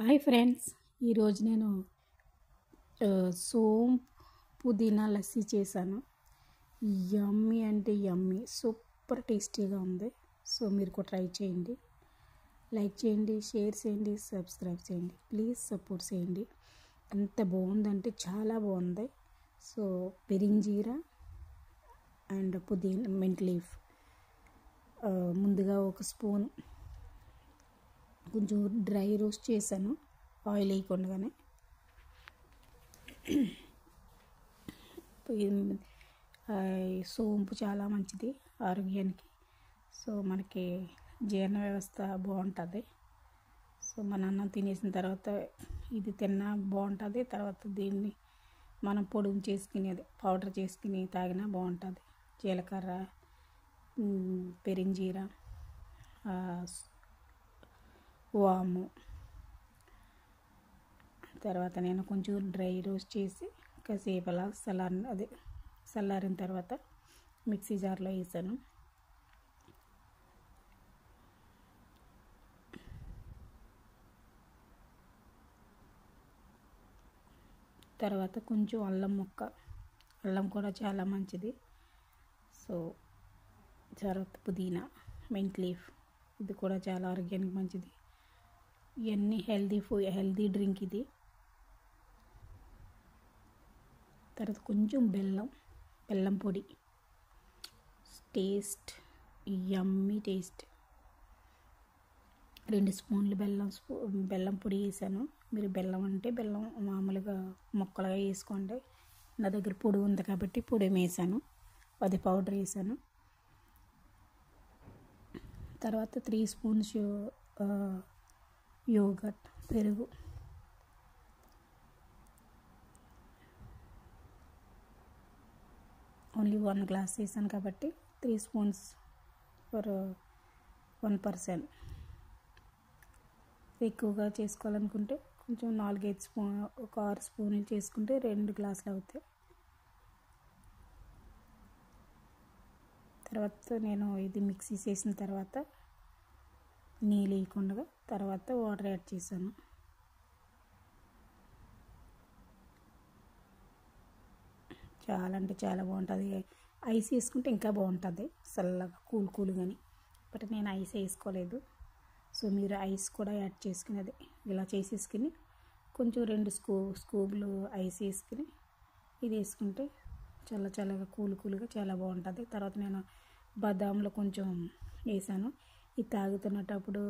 Hi friends, ఈరోజు నేను సోంపు పుదీనా లస్సీ చేశాను. యమ్మీ అంటే యమ్మీ, సూపర్ టేస్టీగా ఉంది. సో మీరు కూడా ట్రై చేయండి, లైక్ చేయండి, షేర్ చేయండి, సబ్స్క్రైబ్ చేయండి, ప్లీజ్ సపోర్ట్ చేయండి. ఎంత బాగుందంటే చాలా బాగుంది. సో పెరింజీరా అండ్ పుదీనా మింట్ లీఫ్ ముందుగా ఒక స్పూన్ కొంచెం డ్రై రోస్ట్ చేశాను, ఆయిల్ వేయకుండానే. సోంపు చాలా మంచిది ఆరోగ్యానికి. సో మనకి జీర్ణ వ్యవస్థ బాగుంటుంది. సో మన అన్నం తినేసిన తర్వాత ఇది తిన్నా బాగుంటుంది. తర్వాత దీన్ని మనం పొడుగు చేసుకునేది పౌడర్ చేసుకుని తాగినా బాగుంటుంది. జీలకర్ర, పెరింజీరా, వాము. తర్వాత నేను కొంచెం డ్రై రోస్ట్ చేసి కాసేపు అలా చల్లారిన తర్వాత మిక్సీ జార్లో వేసాను. తర్వాత కొంచెం అల్లం కూడా చాలా మంచిది. సో తర్వాత పుదీనా, మింట్ లీఫ్, ఇది కూడా చాలా ఆరోగ్యానికి మంచిది. ఇవన్నీ హెల్దీ డ్రింక్ ఇది. తర్వాత కొంచెం బెల్లం పొడి, టేస్ట్ యమ్మీ టేస్ట్. 2 స్పూన్లు బెల్లం పొడి వేసాను. మీరు బెల్లం అంటే బెల్లం మామూలుగా ముక్కలుగా వేసుకోండి. నా దగ్గర పొడి ఉంది కాబట్టి పొడి వేసాను, అది పౌడర్ వేసాను. తర్వాత 3 స్పూన్స్ యోగర్ట్, పెరుగు. ఓన్లీ 1 గ్లాస్ వేసాను కాబట్టి 3 స్పూన్స్ ఫర్ 1 పర్సన్. ఎక్కువగా చేసుకోవాలనుకుంటే కొంచెం 4-5 స్పూన్, ఒక 6 స్పూన్లు చేసుకుంటే 2 గ్లాసులు అవుతాయి. తర్వాత నేను ఇది మిక్సీ చేసిన తర్వాత నీళ్ళు వేయకుండా తర్వాత వాటర్ యాడ్ చేశాను. చాలా అంటే చాలా బాగుంటుంది. ఐస్ వేసుకుంటే ఇంకా బాగుంటుంది, చల్లగా కూల్గాని. బట్ నేను ఐస్ వేసుకోలేదు. సో మీరు ఐస్ కూడా యాడ్ చేసుకునేది ఇలా చేసేసుకుని కొంచెం 2 స్కూపులు ఐస్ వేసుకుని ఇది వేసుకుంటే చల్లగా కూల్గా చాలా బాగుంటుంది. తర్వాత నేను బాదాంలో కొంచెం వేసాను. ఇది తాగుతున్నప్పుడు